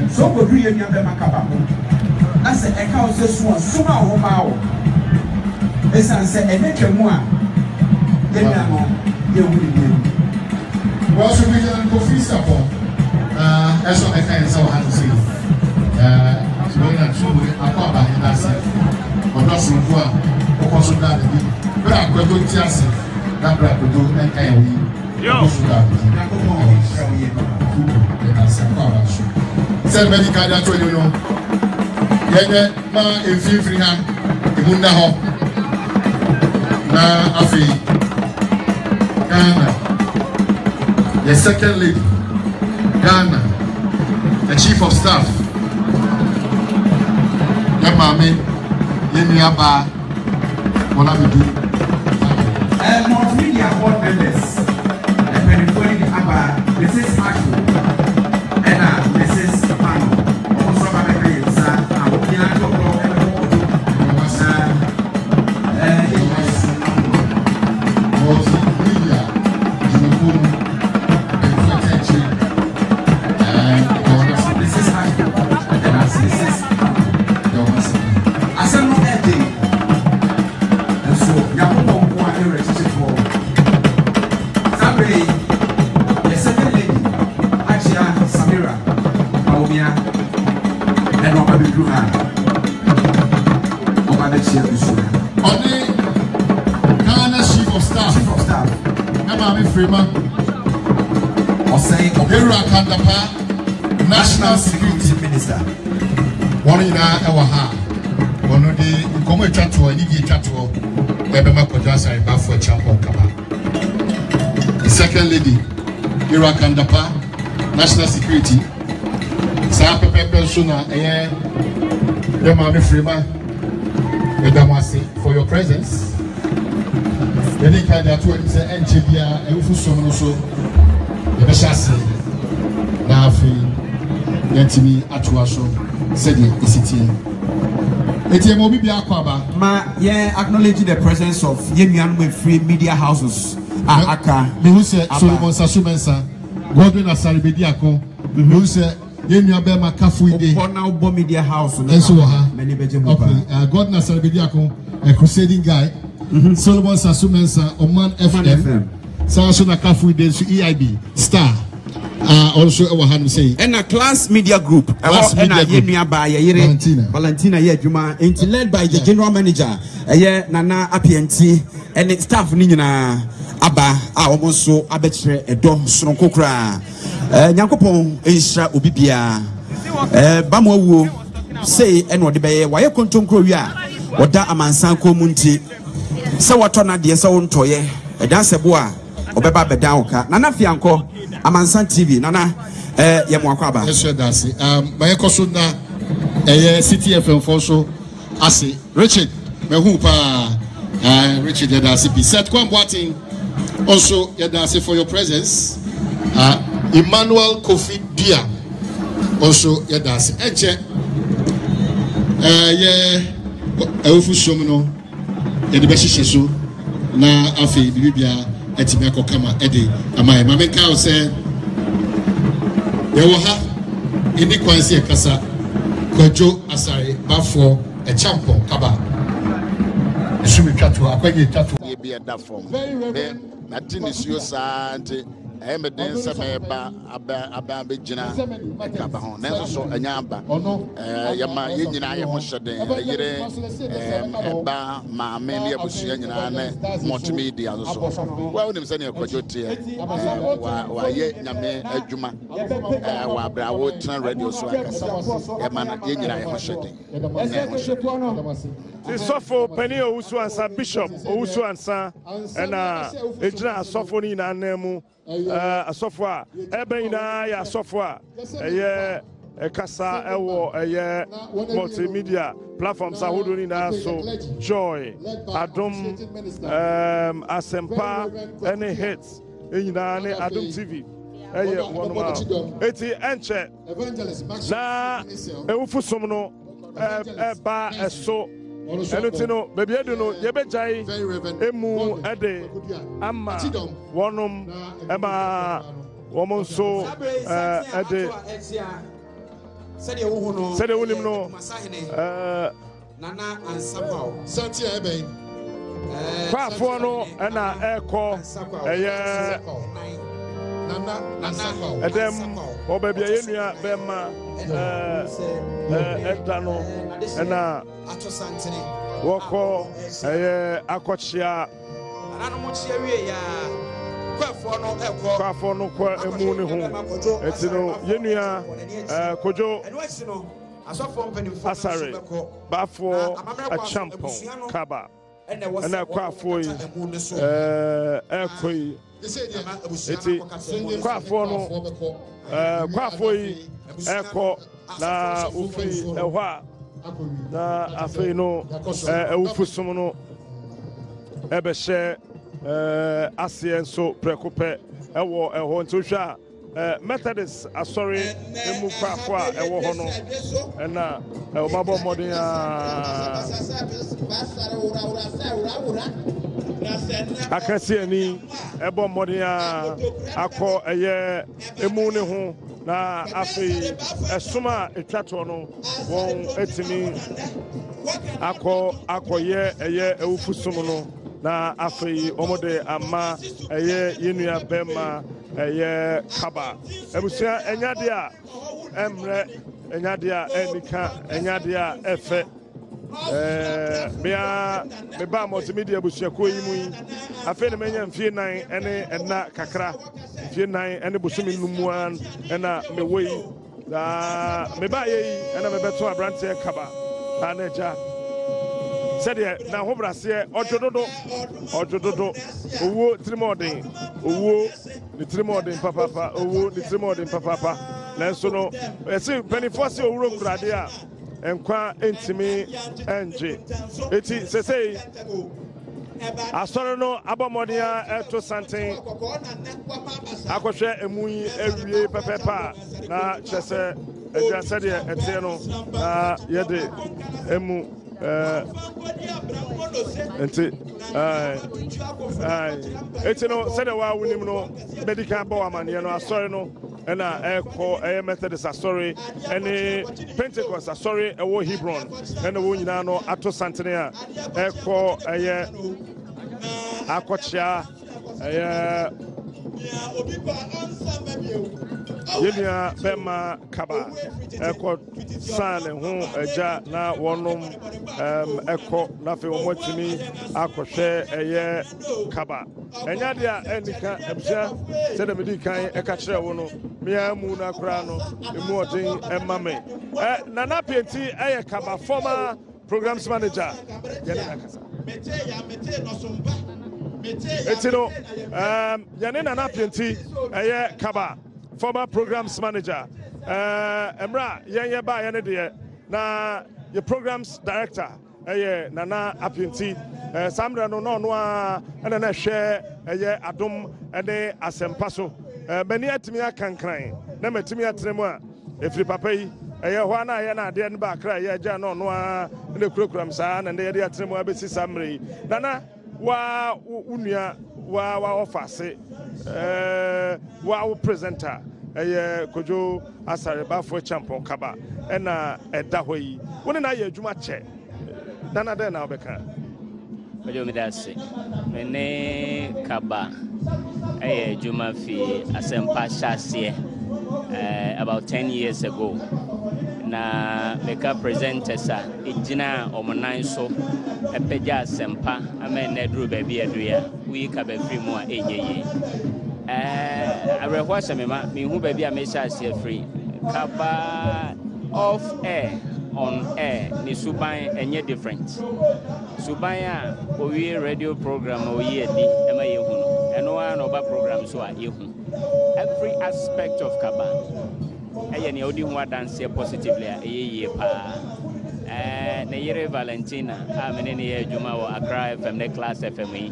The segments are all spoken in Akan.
So produit y a bien KABA. Là c'est un cas où ce soit souvent au Mao. Et ça c'est un que moi. Évidemment, il y a eu well, so we can go free stuff on. That's what I kind of saw how to say. So we're not sure Akuapem in that sense. But not so far. Or also that the but I could do just that I could do and kind of yo. Send me the card that you know. Yeah, ma in free hand. Imunda ho. Na afi. Ghana. The second lady. Ghana. The chief of staff. Yeah, mami. Nhyira. What have you do? Multimedia board members. And when you going to KABA, this is Marshall. And this is Pano. Also, I'm going to say, I'm going to National Security Minister. One in our ha. One of the common chatto and Nigi chatto. Ebema Kodasa and Bafo Chapo KABA. The second lady, Nhyira Kandapa, National Security. Sapa Pepe Suna, Mami Frima, Edamasi, for your presence. The Nika that one is an NGBA, and Fusomoso, the Beshasi, Nafi. Yantimi Atuaso said it. Ma acknowledge the presence of Yemian with free media houses. Aka. Who said Solomon Sasumensa, Godwin Asaribediako, who said Yemian Bema Kafuide, Bonao Media House, and so many Godwin Asaribediako, a crusading guy, Solomon Sasumensa, Oman FM, Sansuna Kafuide, EIB, Star. Also our hand say and a class media group Valentina Yejuma led by the general manager Nana Appienti and the staff Nina Aba almost so abetre edo sonko kra Nyankopon Ensha Obibia Bamwo say and what the bay why kontonkro wi a oda amansanko munti se watona de se wontoye edansebo obeba bedanka Nana Fianko Asante TV Nana Akuapem. Yes, that's it. My question na City FM for so ase Richard me hu pa Richard that's it. Set Kwamboating also that's it for your presence. Emmanuel Kofi Dia also that's it. Eche efu somno e de behihye so na afi bibia etime akokama ede amaye mamenka o se yewo ini kwansi ekasa kwajo asare bafo e champion KABA esumi twato akwanye twato ye be that form be na tinisio Asante Emeden Sameba Aba Bejina Kabahon, Nenso Anyamba, Yama Yina Yamoshade, Yere Eba, Ma Many Abusian multimedia. Well, them sending a quadrotia, Waye Name Ejuma, Wabrawo radio so Emana Yina Yamoshade. The Sofo Penny Usuansa Bishop, Usuansa, and Ejna Sofoni and Nemu, a software, Ebena, ya software, a Casa, a multimedia platforms are holding so Joy, Adum, Asempa, any hits in Adum TV. Eti enche na ewufusumno ba eso enutino bebi eduno yebejai emu ede ama wonum ema womonso ede sede wonim no nana ansabao Santia ebe kwafo no na eko eye Edem obebia yenua bema edano na woko akochia kwafo no kwa emu ne ho etino yenua kojo asare bafo a champion KABA and kwafo ekoi eti kwafo no kwafo yi eko na ufi ehwa na afei no ewufusum no ebehye asie nso prekope ewo eho ntohwa Methodist asori emu kwafo a ewo ho no na omabo modern akasiani ebo modia akọ eye emu ne ho na afei esuma etwato no won etimi akọye eye ewufusum no na afei omode ama eye yenua bema eye KABA ebusia enyade a emre enyade a enika enyade a efe me ba multimedia busuako yi mu yi afi ne menya mfie nan ene enna kakra mfie nan ene busumi numuan ena me wei da me ba yi ena me beto abrante KABA aneja sede na hobrase ojododo owo trimodin owo ni trimodin papa owo ni trimodin papa lenso no esi penifose owuro kurade a enkwa entimi enje eti sesei asoro no abomodia eto santen akohwe emuyi ewie pepepa na chese ejanse de etie no na yede emu enti eti no sede wa wunim no medical ba wa mane no asoro no ena eko Methodist asori ene Pentecost asori ewo Hebron ena wo nyina no ato santene a eko akochia yenia bema KABA eko sane ho eja na wonum eko na fe omotimi akohwe KABA enya dia enika ebja se de medikan eka kire wo no mia mu na kra no emu odin emame nana penti KABA former programs manager yana kasa etino yana nana penti KABA former programs manager emra yenye ba yene de na your programs director nana apenti samra no a na na hwe adom ene asempa so bani atimi akankran na matimi atremu a efri papa yi ho na na ade ne ba kra ja no a ne kurokuram sa na de atremu abesi samre nana wa unua wa office wa presenter kojo asare bafo champion KABA ena eda hoyi woni na ye adwuma che nana de na obeka Bajomidasi. Mene KABA. Juma fi asempa shasie about 10 years ago. Na meka presenters a ejina omonan so epeja asempa amene duru baby aduya we KABA free mu a enyeye. Arehwa semema me hu baby a me shasie free. KABA off air on air ni suban enye different. Suban a owie radio program owie di ema yehu no. And one of our programs so every aspect of KABA. And you only want dance positively a year pa. Nhyira Valentina, I'm in here Juma or AkuapemTwi class FME.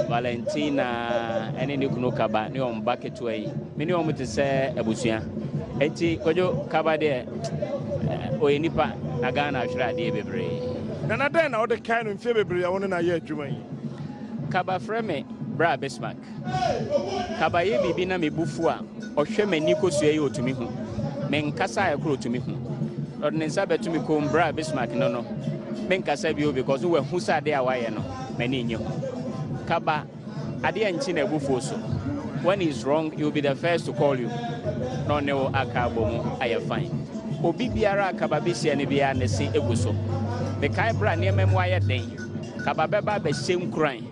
Valentina, and you know KABA, new on back to a minimum to say Abusia. Eti kojo KABA there. O enipa Nagana shra de bebre. Nana den na o de kind of February I want na year Juma. KABA frame Bra Bismarck. KABA ye bibi na me bufu a ohwe mani kosua ye otumi hu. Men kasa ya kro otumi hu. Ordinance abetumi ko Bra Bismarck no. Men kasa bi o because we hu sa de awaye no. Mani nyi hu. KABA ade anchi na bufu so. When he's wrong, he will be the first to call you. No ne o akabo mu aye fine. Obi biara KABA bisia ne bia ne se eguso. The kai bra ne memo aye den. KABA beba be shem kran.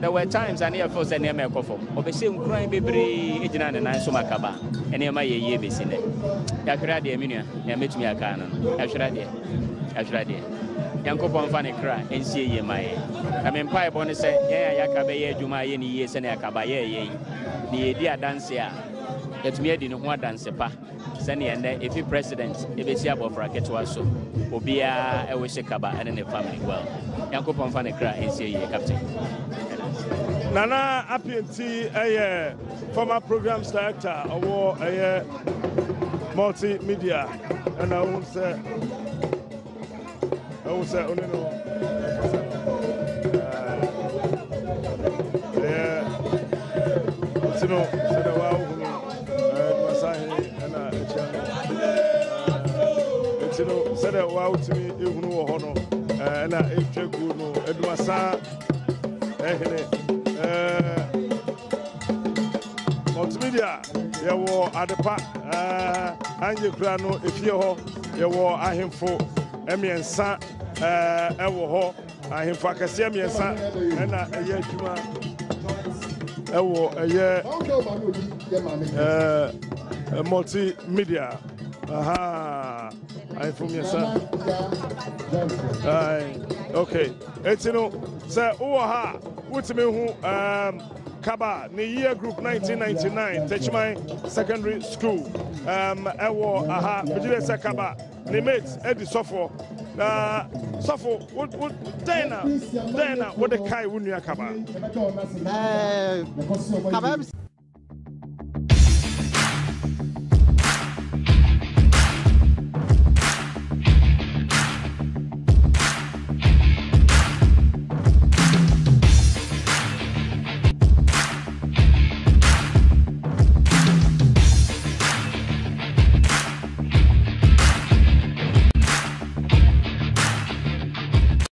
There were times I near first and near my coffin. Or the same crime baby, agent and I so my KABA, and near my ye be seen it. Yakra de Minia, and met me a cannon. Ashradia. Yanko Pomfani cry and see ye my. I mean, Pie Bonnet said, yeah, Yakabe, Juma, any years and Yakaba, ye, the dear dancer. It's me, didn't want dance a pa. Send and if you president, if it's about for a get to us, will be a wish KABA and in the family well. Yanko Pomfani cry and see ye, Captain. Nana Appianti, a former programs director, or a multimedia, and I will say, said a wow to me, even no, and I multimedia, you were at the park, and you grano if you were a him for Emmy and Son, Ewo, I him for Cassami and Son, and a year Juma, a year multimedia. Aha, I from your son. Okay, it's sir, what's me who KABA, Nhyira Group 1999, teach my secondary school. Ewo, aha, Bujile KABA, Nimet, Eddie Sofo. Sofo, what Dana, what the Kai Wunya KABA? KABA